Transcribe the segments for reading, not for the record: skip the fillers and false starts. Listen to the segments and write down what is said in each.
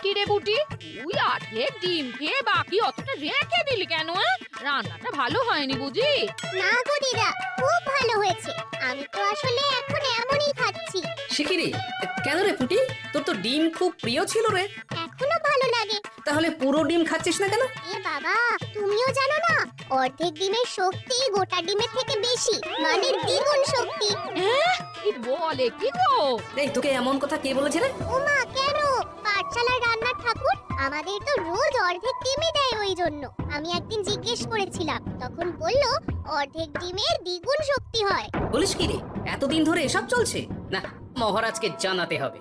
কি রে বুটি, তুই অর্ধেক ডিম খেয়ে বাকি অতটা রেখে দিলি কেন? রান্নাটা ভালো হয়নি বুঝি? না গো দিদা, খুব ভালো হয়েছে। আমি তো আসলে এখন এমনই খাচ্ছি। শিখিরি, কেন রে পুটি? তোর তো ডিম খুব প্রিয় ছিল রে। এখনো ভালো লাগে। তাহলে পুরো ডিম খাচ্ছিস না কেন? এ বাবা, তুমিও জানো না, অর্ধেক ডিমের শক্তি গোটা ডিমের থেকে বেশি, মানে দ্বিগুণ শক্তি। কি বলে কি গো? এই তোকে এমন কথা কে বলেছে রে? ওমা, কেন? পাঠশালার রান্নার ঠাকুর আমাদের তো রোজ অর্ধেক ডিমই দেয়, ওই জন্য আমি একদিন জিজ্ঞেস করেছিলাম, তখন বলল অর্ধেক ডিমের দ্বিগুণ শক্তি হয়। বলিস কি রে? এতদিন ধরে এসব চলছে? না, মহারাজকে জানাতে হবে।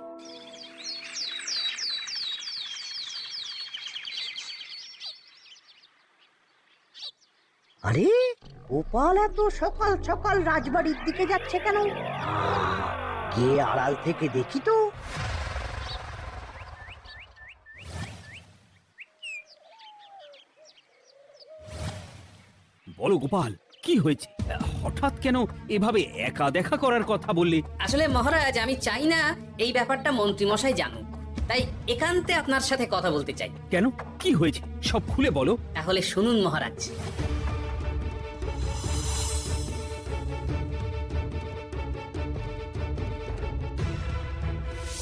আরে, গোপাল এত সকাল সকাল রাজবাড়ির দিকে যাচ্ছে কেন? গিয়ে আড়াল থেকে দেখি তো। বলো গোপাল, কি হয়েছে? হঠাৎ কেন এভাবে একা দেখা করার কথা বললে? আসলে মহারাজ, আমি চাই না এই ব্যাপারটা মন্ত্রীমশাই জানুক, তাই একান্তে আপনার সাথে কথা বলতে চাই। কেন, কি হয়েছে সব খুলে বলো। তাহলে শুনুন মহারাজ।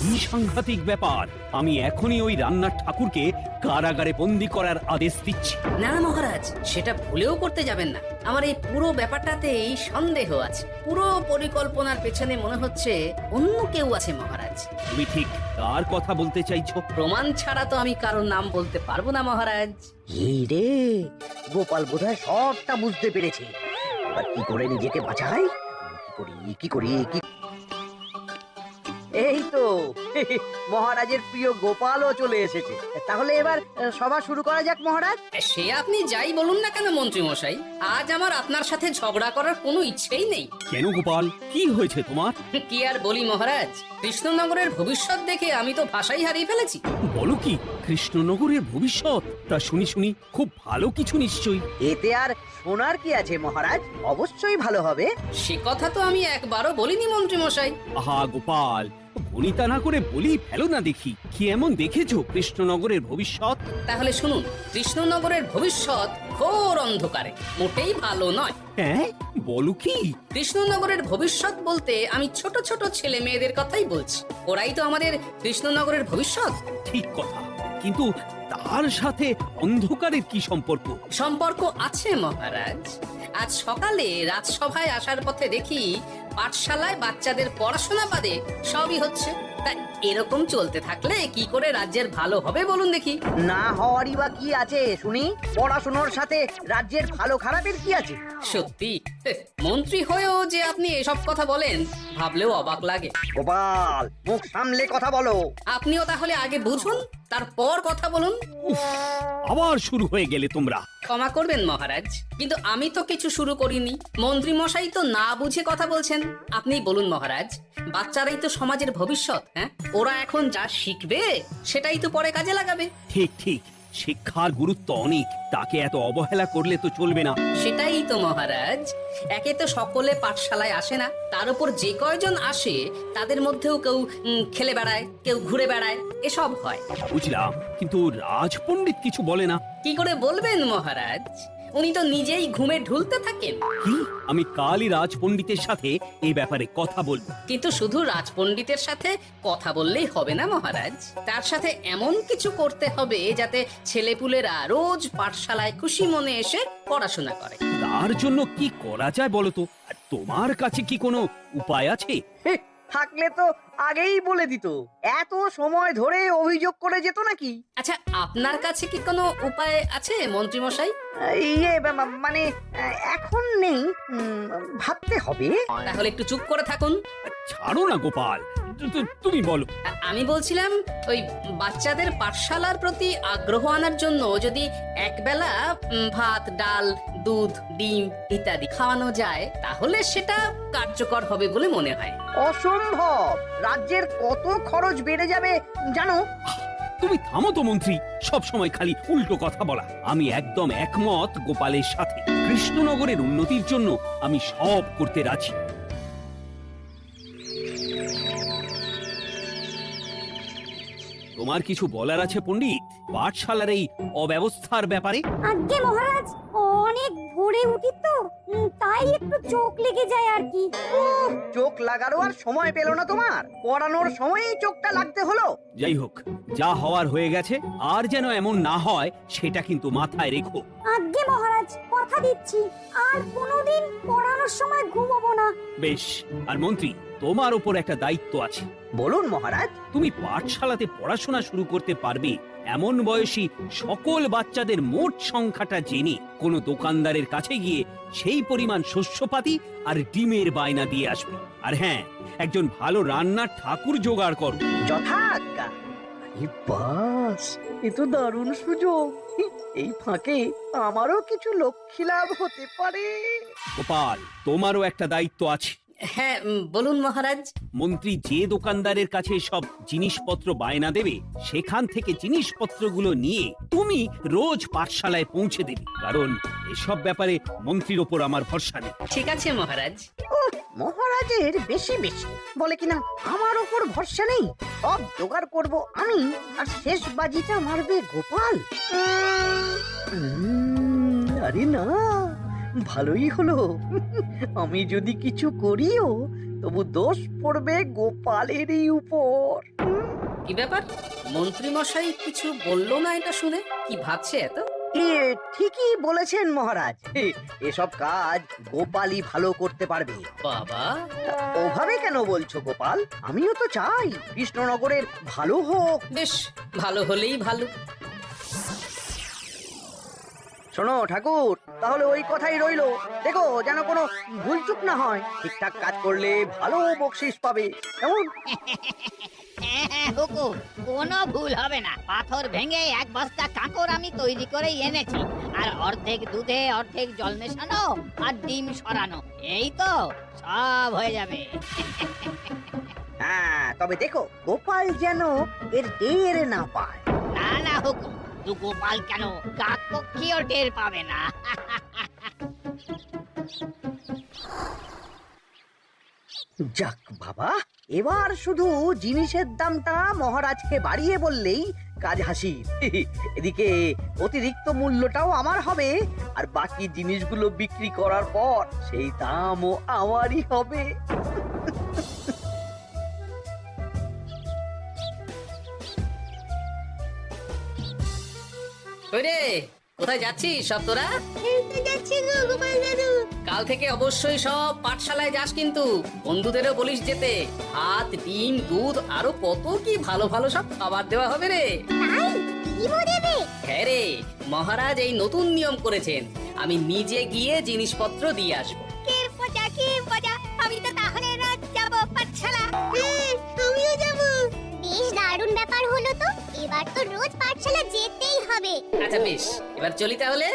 কি সাংঘাতিক ব্যাপার! আমি এখনই ওই রান্নার ঠাকুরকে কারাগারে বন্দি করার আদেশ দিচ্ছি। না মহারাজ, সেটা ভুলেও করতে যাবেন না। আমার এই পুরো ব্যাপারটাতেই সন্দেহ আছে। পুরো পরিকল্পনার পেছনে মনে হচ্ছে অন্য কেউ আছে মহারাজ। তুমি ঠিক কার কথা বলতে চাইছো? প্রমাণ ছাড়া তো আমি কারোর নাম বলতে পারবো না মহারাজ। এই রে, গোপাল বোধহয় সবটা বুঝতে পেরেছে। এবার কি করে নিজেকে বাঁচাই? কি করি? এই তো মহারাজের প্রিয় গোপালও চলে এসেছে। তাহলে এবার সভা শুরু করা যাক মহারাজ। সে আপনি যাই বলুন না কেন মন্ত্রী মশাই, আজ আমার আপনার সাথে ঝগড়া করার কোনো ইচ্ছেই নেই। কেন গোপাল, কি হয়েছে তোমার? কি আর বলি মহারাজ, কৃষ্ণনগরের ভবিষ্যৎ দেখে আমি তো ভাষাই হারিয়ে ফেলেছি। বলো কি, কৃষ্ণনগরের ভবিষ্যৎ? তা শুনি খুব ভালো কিছু নিশ্চয়ই। এতে আর শোনার কি আছে মহারাজ, অবশ্যই ভালো হবে। সে কথা তো আমি একবারও বলিনি মন্ত্রী মশাই। আহা গোপাল, ভনিতা না করে বলি ফেলো না দেখি, কি এমন দেখেছো কৃষ্ণনগরের ভবিষ্যৎ? তাহলে শুনুন, কৃষ্ণনগরের ভবিষ্যৎ ঘোর অন্ধকারে, মোটেই ভালো নয়। হ্যাঁ, বলো কি? কৃষ্ণনগরের ভবিষ্যৎ বলতে আমি ছোট ছোট ছেলে মেয়েদের কথাই বলছি। ওরাই তো আমাদের কৃষ্ণনগরের ভবিষ্যৎ। ঠিক কথা, কিন্তু তার সাথে অন্ধকারের কি সম্পর্ক? সম্পর্ক আছে মহারাজ। আজ সকালে রাজসভায় আসার পথে দেখি পাঠশালায় বাচ্চাদের পড়াশোনা বাদে সবই হচ্ছে। তা এরকম চলতে থাকলে কি করে রাজ্যের ভালো হবে বলুন দেখি? না হওয়ারই বা কি আছে শুনি? পড়াশোনার সাথে রাজ্যের ভালো খারাপের কি আছে? সত্যি, মন্ত্রী হয়েও যে আপনি এসব কথা বলেন ভাবলেও অবাক লাগে। গোপাল, মুখ সামলে কথা বলো। আপনিও তাহলে আগে বুঝুন, তারপর কথা বলুন। উফ, আবার শুরু হয়ে গেলে তোমরা। ক্ষমা করবেন মহারাজ, কিন্তু আমি তো কিছু শুরু করিনি। মন্ত্রী মশাই তো না বুঝে কথা বলছেন। আপনি বলুন মহারাজ, বাচ্চারাই তো সমাজের ভবিষ্যৎ। হ্যাঁ, ওরা এখন যা শিখবে সেটাই তো পরে কাজে লাগাবে। ঠিক ঠিক, শিক্ষার গুরুত্ব অনেক, তাকে এত অবহেলা করলে তো চলবে না। সেটাই তো মহারাজ, একে তো সকলে পাঠশালায় আসে না, তার উপর যে কয়জন আসে তাদের মধ্যেও কেউ খেলে বেড়ায়, কেউ ঘুরে বেড়ায়, এসব হয়। বুঝলাম, কিন্তু রাজপণ্ডিত কিছু বলে না। কি করে বলবেন মহারাজ? উনি তো নিজেই ঘুমে ঢুলতে থাকেন। কি? আমি কালই রাজপণ্ডিতের সাথে এই ব্যাপারে কথা বলবো। কিন্তু শুধু রাজপণ্ডিতের সাথে কথা বললেই হবে না মহারাজ, তার সাথে এমন কিছু করতে হবে যাতে ছেলেপুলেরা রোজ পাঠশালায় খুশি মনে এসে পড়াশোনা করে। তার জন্য কি করা যায় বলো তো? আর তোমার কাছে কি কোনো উপায় আছে? থাকলে তো আগেই বলে দিত। এত সময় ধরে অভিযোগ করে যেত নাকি? আচ্ছা, আপনার কাছে কি কোনো উপায় আছে মন্ত্রী মশাই? মানে এখন নেই, ভাবতে হবে। তাহলে একটু চুপ করে থাকুন। ছাড়ো না গোপাল, তুমি বলো। আমি বলছিলাম, ওই বাচ্চাদের পাঠশালার প্রতি আগ্রহ আনার জন্য যদি একবেলা ভাত, ডাল, দুধ, ডিম ইত্যাদি খাওয়ানো যায় তাহলে সেটা কার্যকর হবে বলে মনে হয়। অসম্ভব! রাজ্যের কত খরচ বেড়ে যাবে জানো? তুমি থামো তো মন্ত্রী, সব সময় খালি উল্টো কথা বলা। আমি একদম একমত গোপালের সাথে। কৃষ্ণনগরের উন্নতির জন্য আমি সব করতে রাজি। তোমার কিছু বলার আছে পণ্ডিত পাঠশালার এই অব্যবস্থার ব্যাপারে? আজ্ঞে মহারাজ, অনেক ভোরে উঠি তো, তাই একটু চোখ লেগে যায় আর কি। চোখ লাগারও আর সময় পেল না তোমার, পড়ানোর সময়ই চোখটা লাগতে হলো। যাই হোক, যা হওয়ার হয়ে গেছে, আর যেন এমন না হয় সেটা কিন্তু মাথায় রেখো। আজ্ঞে মহারাজ, কথা দিচ্ছি আর কোনোদিন পড়ানোর সময় ঘুমাবো না। বেশ, আর মন্ত্রী, তোমার উপর একটা দায়িত্ব আছে। বলুন মহারাজ। তুমি পাঠশালাতে পড়াশোনা শুরু করতে পারবে এমন বয়সী সকল বাচ্চাদের মোট সংখ্যাটা জেনে কোনো দোকানদারের কাছে গিয়ে সেই পরিমাণ শস্যপাতি আর ডিমের বায়না দিয়ে আসবে। আর হ্যাঁ, একজন ভালো রান্নার ঠাকুর জোগাড় করো। যথাজ্ঞা। আরে বাস, এ তো দারুণ সুযোগ। এই ফাঁকে আমারও কিছু লক্ষ্মী লাভ হতে পারে। গোপাল, তোমারও একটা দায়িত্ব আছে। হ্যাঁ, বলুন মহারাজ। মন্ত্রী যে দোকানদারের কাছে সব জিনিসপত্র বায়না দেবে সেখান থেকে জিনিসপত্রগুলো নিয়ে তুমি রোজ পাঠশালায় পৌঁছে দেবে, কারণ এসব ব্যাপারে মন্ত্রীর ওপর আমার ভরসা নেই। ঠিক আছে মহারাজ। মহারাজের বেশি বেশি বলে কিনা আমার ওপর ভরসা নেই। সব জোগাড় করব আমি, আর শেষ বাজিটা মারবে গোপাল। আরে না, ভালোই হলো। আমি যদি কিছু করিও তবু দোষ পড়বে গোপালেরই উপর। কি ব্যাপার, মন্ত্রী মশাই কিছু বললো না এটা শুনে? কি ভাবছে এত? ঠিকই বলেছেন মহারাজ, এসব কাজ গোপালই ভালো করতে পারবে। বাবা, ওভাবে কেন বলছো গোপাল? আমিও তো চাই কৃষ্ণনগরের ভালো হোক। বেশ, ভালো হলেই ভালো। শোনো ঠাকুর, তাহলে ওই কথাই রইলো। দেখো যেন কোনো ভুলচুক না হয়। ঠিকঠাক কাজ করলে ভালো বকশিস পাবে, কেমন? হ্যাঁ হুকুম, কোনো ভুল হবে না। পাথর ভেঙে এক বস্তা কাঁকর আমি তৈরি করে এনেছি, আর অর্ধেক দুধে অর্ধেক জল মেশানো আর ডিম সরানো, এই তো সব হয়ে যাবে। হ্যাঁ, তবে দেখো গোপাল যেন এর টের না পায়। না না হুকুম, তু গোপাল কেন, কাকপক্ষীও টের পাবে না। যাক বাবা, এবার শুধু জিনিসের দামটা মহারাজকে বাড়িয়ে বললেই কাজ হাসির। এদিকে অতিরিক্ত মূল্যটাও আমার হবে, আর বাকি জিনিসগুলো বিক্রি করার পর সেই দামও আমারই হবে। কই রে, কোথায় যাচ্ছিস সব তোরা? কাল থেকে অবশ্যই সব পাঠশালায় যাস, কিন্তু বন্ধুদেরও বলিস যেতে। ভাত, ডিম, দুধ আরো কত কি ভালো ভালো সব খাবার দেওয়া হবে রে। হ্যাঁ রে, মহারাজ এই নতুন নিয়ম করেছেন, আমি নিজে গিয়ে জিনিসপত্র দিয়ে আসবো। আমি তো তাহলে রোজ যাব পাঠশালা। আমিও যাব। বেশ দারুণ ব্যাপার হলো তো, এবার তো রোজ পাঠশালা যেতেই হবে। আচ্ছা বেশ, এবার চলি তাহলে।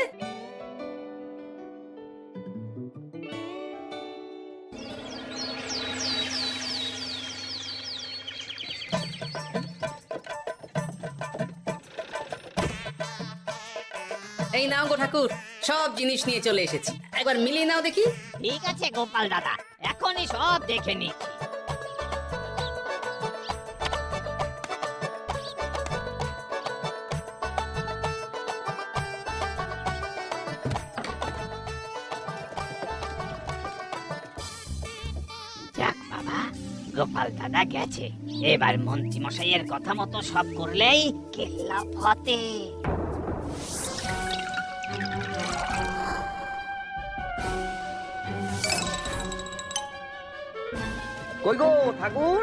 এই নাও গো ঠাকুর, সব জিনিস নিয়ে চলে এসেছি, একবার মিলিয়ে নাও দেখি। ঠিক আছে গোপাল দাদা, এখনই সব দেখে নিচ্ছি। যাক বাবা, গোপাল দাদা গেছে, এবার মন্ত্রী মশাইয়ের কথা মতো সব করলেই কেল্লা ফতে। কই গো ঠাকুর?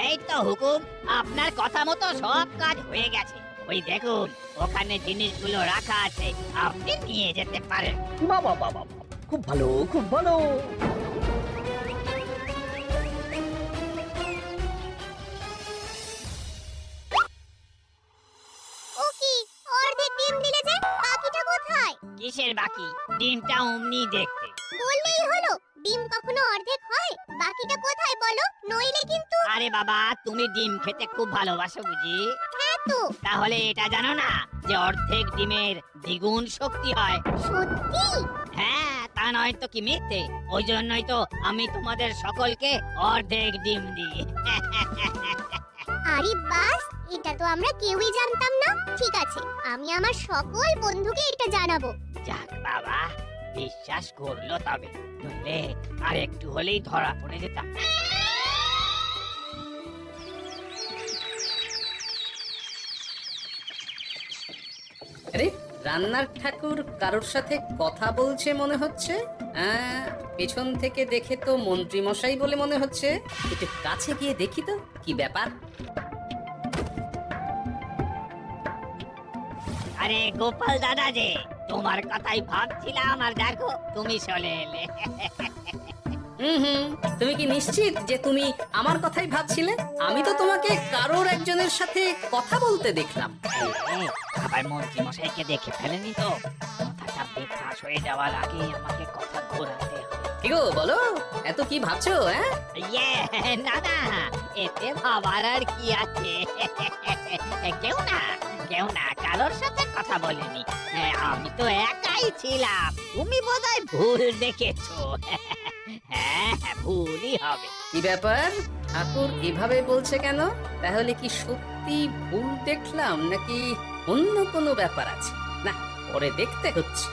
এই তো হুকুম, আপনার কথা মতো সব কাজ হয়ে গেছে। ওই দেখুন, ওখানে জিনিসগুলো রাখা আছে, আপনি নিয়ে যেতে পারেন। বাবা বাবা, খুব ভালো, খুব ভালো। ও কি, অর্ধেক ডিম দিলে যে, বাকিটা কোথায়? কিসের বাকি? ডিমটা অমনি দেখতে। বললেই হলো, ডিম কখনো অর্ধেক হয়? বাকিটা কোথায় বলো, নইলে কিন্তু। আরে বাবা, তুমি ডিম খেতে খুব ভালোবাসো বুঝি? হ্যাঁ তো। তাহলে এটা জানো না যে অর্ধেক ডিমের দ্বিগুণ শক্তি হয়? সত্যি? হ্যাঁ, তা নয় তো কি মিথ্যে? ওই জন্যই তো আমি তোমাদের সকলকে অর্ধেক ডিম দিই। আরে বাস, এটা তো আমরা কেউই জানতাম না। ঠিক আছে, আমি আমার সকল বন্ধুকে এটা জানাবো। যাক বাবা, বিশ্বাস করলো তবে, নইলে আর একটু হলেই ধরা পড়ে যেতাম। আরে রান্নার ঠাকুর কারোর সাথে কথা বলছে মনে হচ্ছে। পেছন থেকে দেখে তো মন্ত্রী মশাই বলে মনে হচ্ছে। একটু কাছে গিয়ে দেখি তো কি ব্যাপার। আরে গোপাল দাদা যে, তোমার কথাই ভাবছিলাম, আর দেখো তুমি চলে এলে। হুম, তুমি কি নিশ্চিত যে তুমি আমার কথাই ভাবছিলে? আমি তো তোমাকে কারোর একজনের সাথে কথা বলতে দেখলাম। আবার মন্ত্রী মশাইকে দেখে ফেলেনি তো? কথাটা বেফাঁস হয়ে যাওয়ার আগে আমাকে কথা ঘোরাতে হবে। কি গো বলো, এত কি ভাবছো? ইয়ে, না না, এতে ভাবার আর কি আছে? কেউ না কারোর সাথে কথা বলেনি। আমি তো একাই ছিলাম। তুমি বোধহয় ভুল দেখেছো। হ্যাঁ, ভুলই হবে। কি ব্যাপার, ঠাকুর এভাবে বলছে কেন? তাহলে কি সত্যি ভুল দেখলাম, নাকি অন্য কোনো ব্যাপার আছে? না, পরে দেখতে হচ্ছে।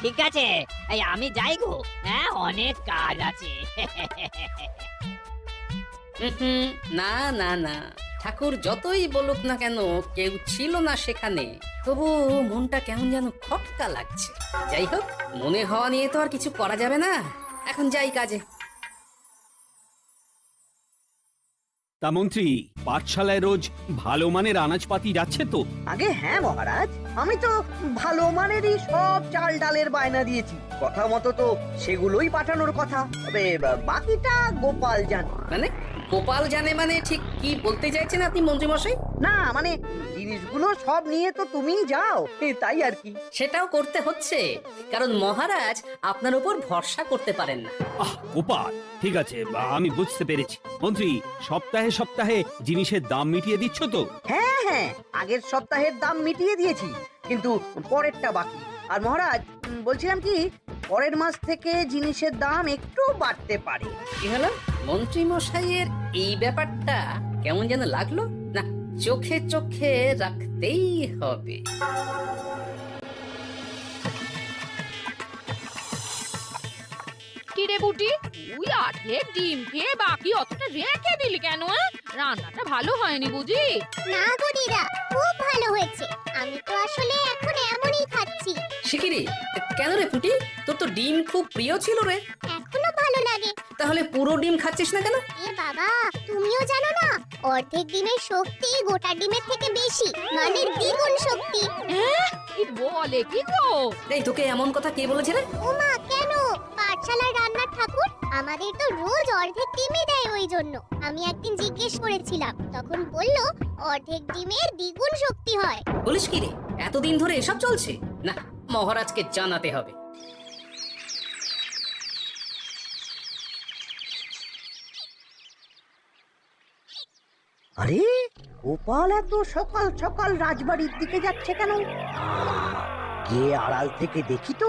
ঠিক আছে, এই আমি যাই গো। হ্যাঁ, অনেক কাজ আছে। না না না, ঠাকুর যতই বলুক না কেন, কেউ ছিল না সেখানে, তবু মনটা কেমন যেন খটকা লাগছে। যাই হোক, মনে হওয়া নিয়ে তো আর কিছু করা যাবে না। এখন যাই কাজে। তা মন্ত্রী, পাঠশালায় রোজ ভালো মানের আনাজপাতি যাচ্ছে তো? আগে হ্যাঁ মহারাজ, আমি তো ভালো মানেরই সব চাল ডালের বায়না দিয়েছি। কথা মতো তো সেগুলোই পাঠানোর কথা। তবে বাকিটা গোপাল জানে। মানে গোপাল জানে মানে ঠিক কি বলতে চাইছেন আপনি মন্ত্রী মশাই? না মানে জিনিসগুলো সব নিয়ে তো তুমিই যাও, তাই আর কি। সেটাও করতে হচ্ছে, কারণ মহারাজ আপনার উপর ভরসা করতে পারেন না। গোপাল, ঠিক আছে, আমি বুঝতে পেরেছি। মন্ত্রী, সপ্তাহে সপ্তাহে জিনিসের দাম মিটিয়ে দিচ্ছ তো? হ্যাঁ হ্যাঁ, আগের সপ্তাহের দাম মিটিয়ে দিয়েছি, কিন্তু পরেরটা বাকি। আর মহারাজ, বলছিলাম কি, পরের মাস থেকে জিনিসের দাম একটু বাড়তে পারে। কি হলো? মন্ত্রী মশাইয়ের এই ব্যাপারটা কেমন যেন লাগলো না, চোখে চোখে রাখতেই হবে। কি রে বুটি, তুই অর্ধেক ডিম খেয়ে বাকি অতটা রেখে দিলি কেন? রান্নাটা ভালো হয়নি বুঝি? না গো দিদা, খুব ভালো হয়েছে। আমি তো আসলে এখন এমনই খাচ্ছি। শিখিরি, কেন রে পুটি, তোর তো ডিম খুব প্রিয় ছিল রে। এখনো ভালো লাগে। তাহলে পুরো ডিম খাচ্ছিস না কেন? এ বাবা, তুমিও জানো না, অর্ধেক ডিমের শক্তি গোটা ডিমের থেকে বেশি, মানে দ্বিগুণ শক্তি। এই বলে কি গো? এই তোকে এমন কথা কে বলেছে রে? ওমা, কেন? পাঠশালার রান্নার ঠাকুর আমাদের তো রোজ অর্ধেক ডিমই দেয়, ওই জন্য আমি একদিন জিজ্ঞেস করেছিলাম, তখন বলল অর্ধেক ডিমের দ্বিগুণ শক্তি হয়। বলিস কি রে, এতদিন ধরে এসব চলছে? না, মহারাজকে জানাতে হবে। আরে গোপাল এত সকাল সকাল রাজবাড়ির দিকে যাচ্ছে কেন? গিয়ে আড়াল থেকে দেখি তো।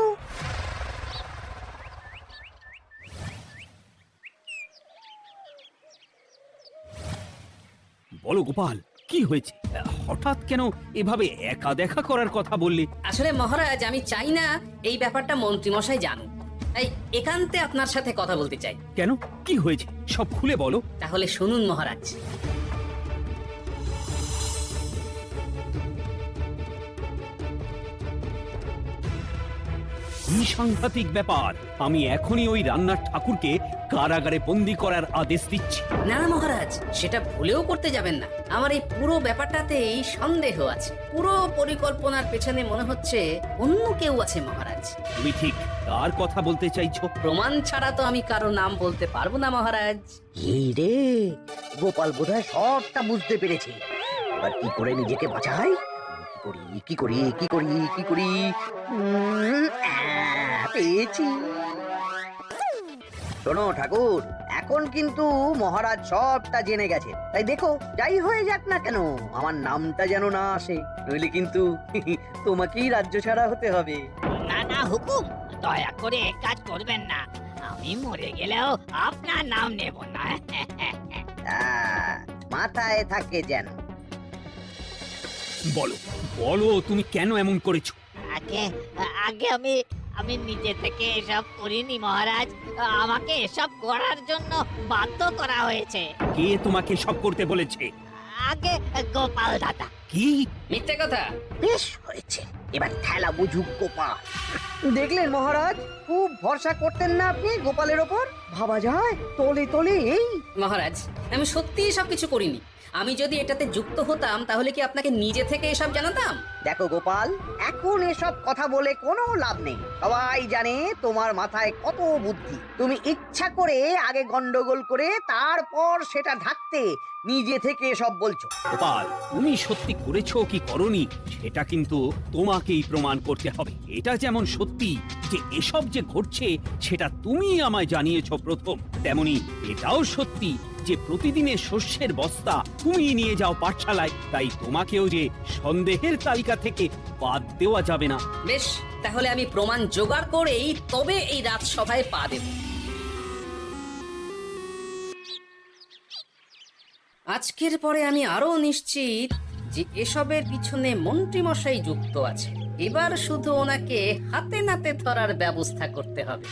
বলো গোপাল, কি হয়েছে? হঠাৎ কেন এভাবে একা দেখা করার কথা বললে? আসলে মহারাজ, আমি চাই না এই ব্যাপারটা মন্ত্রী মশাই জানুক, তাই একান্তে আপনার সাথে কথা বলতে চাই। কেন, কি হয়েছে সব খুলে বলো। তাহলে শুনুন মহারাজ। কি সাংঘাতিক ব্যাপার! আমি এখনই ওই রান্নার ঠাকুরকে কারাগারে বন্দি করার আদেশ দিচ্ছি। না মহারাজ, সেটা ভুলেও করতে যাবেন না। আমার এই পুরো ব্যাপারটাতেই সন্দেহ আছে। পুরো পরিকল্পনার পেছনে মনে হচ্ছে অন্য কেউ আছে মহারাজ। তুমি ঠিক কার কথা বলতে চাইছো? প্রমাণ ছাড়া তো আমি কারো নাম বলতে পারবো না মহারাজ। এই রে, গোপাল বোধহয় সবটা বুঝতে পেরেছে। এবার কি করে নিজেকে বাঁচাই? কি করি? পেয়েছি। শোনো ঠাকুর, এখন কিন্তু মহারাজ সবটা জেনে গেছে, তাই দেখো যাই হয়ে যাক না কেন, আমার নামটা যেন না আসে, নইলে কিন্তু তোমাকেই রাজ্য ছাড়া হতে হবে। না না হুকুম, দয়া করে কাজ করবেন না। আমি মরে গেলেও আপনার নাম নেব না। মাথায় থাকে যেন। বলো বলো তুমি কেন এমন করেছো? আগে আগে আমি আমি নিজে থেকে এসব করিনি মহারাজ, আমাকে এসব করার জন্য বাধ্য করা হয়েছে। কে তোমাকে সব করতে বলেছে? আগে গোপাল দাদা। কি? মিথ্যে কথা। বেশ হয়েছে, এবার ঠেলা বুঝুক গোপাল। দেখলেন মহারাজ, খুব ভরসা করতেন না আপনি গোপালের ওপর? ভাবা যায় তলে তলে এই। মহারাজ, আমি সত্যিই সবকিছু করিনি। আমি যদি এটাতে যুক্ত হতাম তাহলে কি আপনাকে নিজে থেকে এসব জানাতাম? দেখো গোপাল, এখন এসব কথা বলে কোনো লাভ নেই। সবাই জানে তোমার মাথায় কত বুদ্ধি। তুমি ইচ্ছা করে আগে গন্ডগোল করে তারপর সেটা ঢাকতে নিজে থেকে সব বলছো। গোপাল, তুমি সত্যি করেছো কি করনি সেটা কিন্তু তোমাকেই প্রমাণ করতে হবে। এটা যেমন সত্যি যে এসব যে ঘটছে সেটা তুমি আমায় জানিয়েছো প্রথম, তেমনি এটাও সত্যি যে প্রতিদিনের শস্যের বস্তা তুমি নিয়ে যাও পাঠশালায়, তাই তোমাকেও যে সন্দেহের তালিকা থেকে বাদ দেওয়া যাবে না। বেশ, তাহলে আমি প্রমাণ জোগাড় করেই তবে এই রাজসভায় পা দেব। আজকের পরে আমি আরো নিশ্চিত যে এসবের পিছনে মন্ত্রীমশাই যুক্ত আছে। এবার শুধু ওনাকে হাতে নাতে ধরার ব্যবস্থা করতে হবে।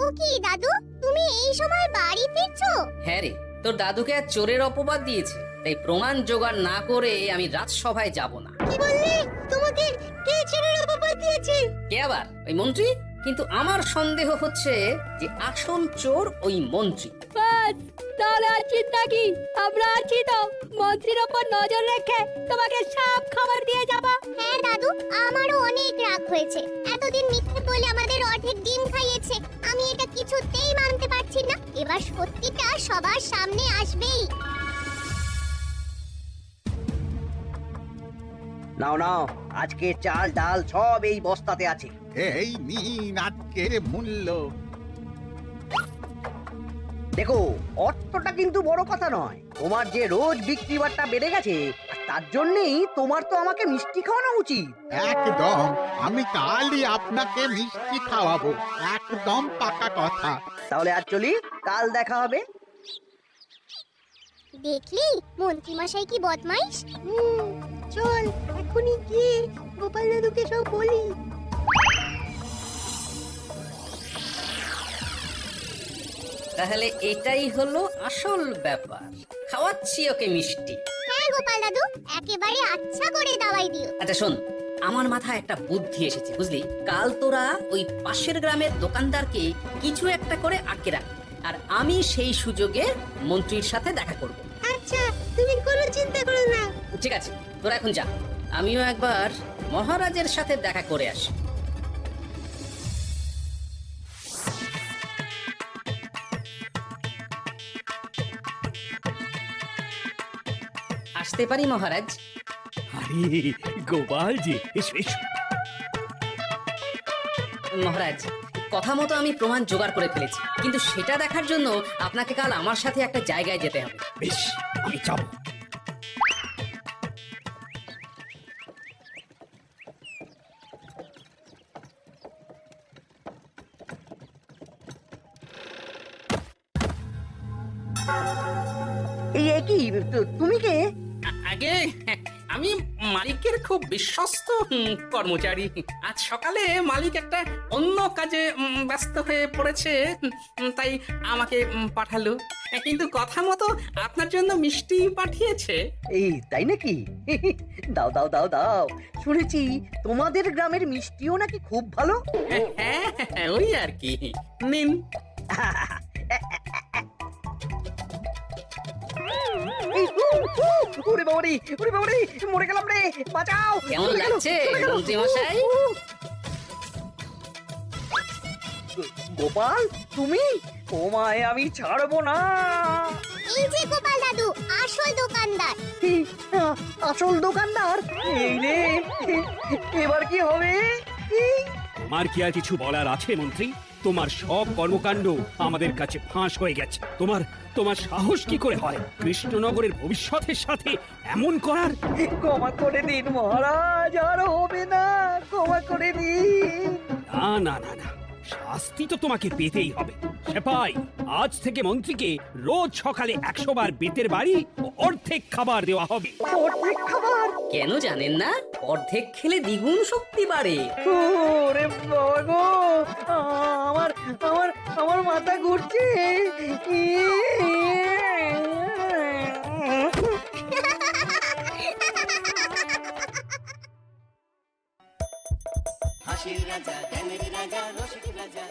ও কি দাদু, তুমি এই সময় বাড়ি ফিরছো? হ্যাঁ রে, তোর দাদুকে আর চোরের অপবাদ দিয়েছে, তাই প্রমাণ জোগাড় না করে আমি রাজসভায় যাব না। কি বললে? তোমাকে কে চোরের অপবাদ দিয়েছে? কে আবার? ওই মন্ত্রী। কিন্তু আমার সন্দেহ হচ্ছে যে আসল চোর ওই মন্ত্রী। তাহলে আর চিন্তা কি, আমরা আছি তো। মন্ত্রীর ওপর নজর রেখে তোমাকে সব খবর দিয়ে যাবো। হ্যাঁ দাদু, আমারও অনেক রাগ হয়েছে। এতদিন মিথ্যে বলে আমাদের অর্ধেক ডিম খাইয়েছে। আমি এটা কিছুতেই মানতে পারছি না। এবার সত্যিটা সবার সামনে আসবেই। নাও নাও, আজকে চাল ডাল সব এই বস্তাতে আছে। এই নিন আজকের মূল্য। দেখো, অর্থটা কিন্তু বড় কথা নয়। তোমার যে রোজ বিক্রি বাট্টা বেড়ে গেছে, আর তার জন্যই তোমার তো আমাকে মিষ্টি খাওয়ানো উচিত। একদম, আমি কালই আপনাকে মিষ্টি খাওয়াবো, একদম পাকা কথা। তাহলে আর চলি, কাল দেখা হবে। দেখলি মন্ত্রী মশাই কি বদমাইশ। চল এখনই গিয়ে গোপাল দাদুকে সব বলি। তাহলে এটাই হলো আসল ব্যাপার। খাওয়াচ্ছি ওকে মিষ্টি। হ্যাঁ গোপাল দাদু, একেবারে আচ্ছা করে দাওয়াই দিও। আচ্ছা শোন, আমার মাথায় একটা বুদ্ধি এসেছে বুঝলি। কাল তোরা ওই পাশের গ্রামের দোকানদারকে কিছু একটা করে আটকে রাখ, আর আমি সেই সুযোগে মন্ত্রীর সাথে দেখা করব। আচ্ছা, তুমি কোনো চিন্তা করো না। ঠিক আছে, তোরা এখন যা, আমিও একবার মহারাজের সাথে দেখা করে আসি। আসতে পারি মহারাজ? আরে গোপাল জি, এসো এসো। মহারাজ, কথা মতো আমি প্রমাণ জোগাড় করে ফেলেছি, কিন্তু সেটা দেখার জন্য আপনাকে কাল আমার সাথে একটা জায়গায় যেতে হবে। বেশ, আমি যাব। এই কি তুমি কে? আগে আমি মালিকের খুব বিশ্বস্ত কর্মচারী। আজ সকালে মালিক একটা অন্য কাজে ব্যস্ত হয়ে পড়েছে, তাই আমাকে পাঠালো। কিন্তু কথা মতো আপনার জন্য মিষ্টি পাঠিয়েছে। এই তাই নাকি? দাও দাও দাও দাও, শুনেছি তোমাদের গ্রামের মিষ্টিও নাকি খুব ভালো। হ্যাঁ, ওই আর কি। নিন। ওরে বাবারে, ওরে বাবারে, মরে গেলাম রে, বাঁচাও। কেমন লাগছে মন্ত্রী মশাই? গোপাল, তুমি? তোমায় আমি ছাড়বো না। এই যে গোপাল দাদু, আসল দোকানদার। আসল দোকানদার? এই রে, এবার কি হবে? আমার কি আর কিছু বলার আছে মন্ত্রী? তোমার সব কর্মকাণ্ড আমাদের কাছে ফাঁস হয়ে গেছে। তোমার সাহস কি করে হয় কৃষ্ণনগরের ভবিষ্যতের সাথে এমন করার? ক্ষমা করে দিন মহারাজ, আর হবে না, ক্ষমা করে দিন। না না না না, শাস্তি তো তোমাকে পেতেই হবে। সেপাই, আজ থেকে মন্ত্রীকে রোজ সকালে 100 বার বেতের বাড়ি ও অর্ধেক খাবার দেওয়া হবে। অর্ধেক খাবার? কেন জানেন না? অর্ধেক খেলে দ্বিগুণ শক্তি বাড়ে। ওরে বাবা গো, আমার আমার আমার মাথা ঘুরছে। হাসির রাজা, জ্ঞানের রাজা, রসিক রাজা।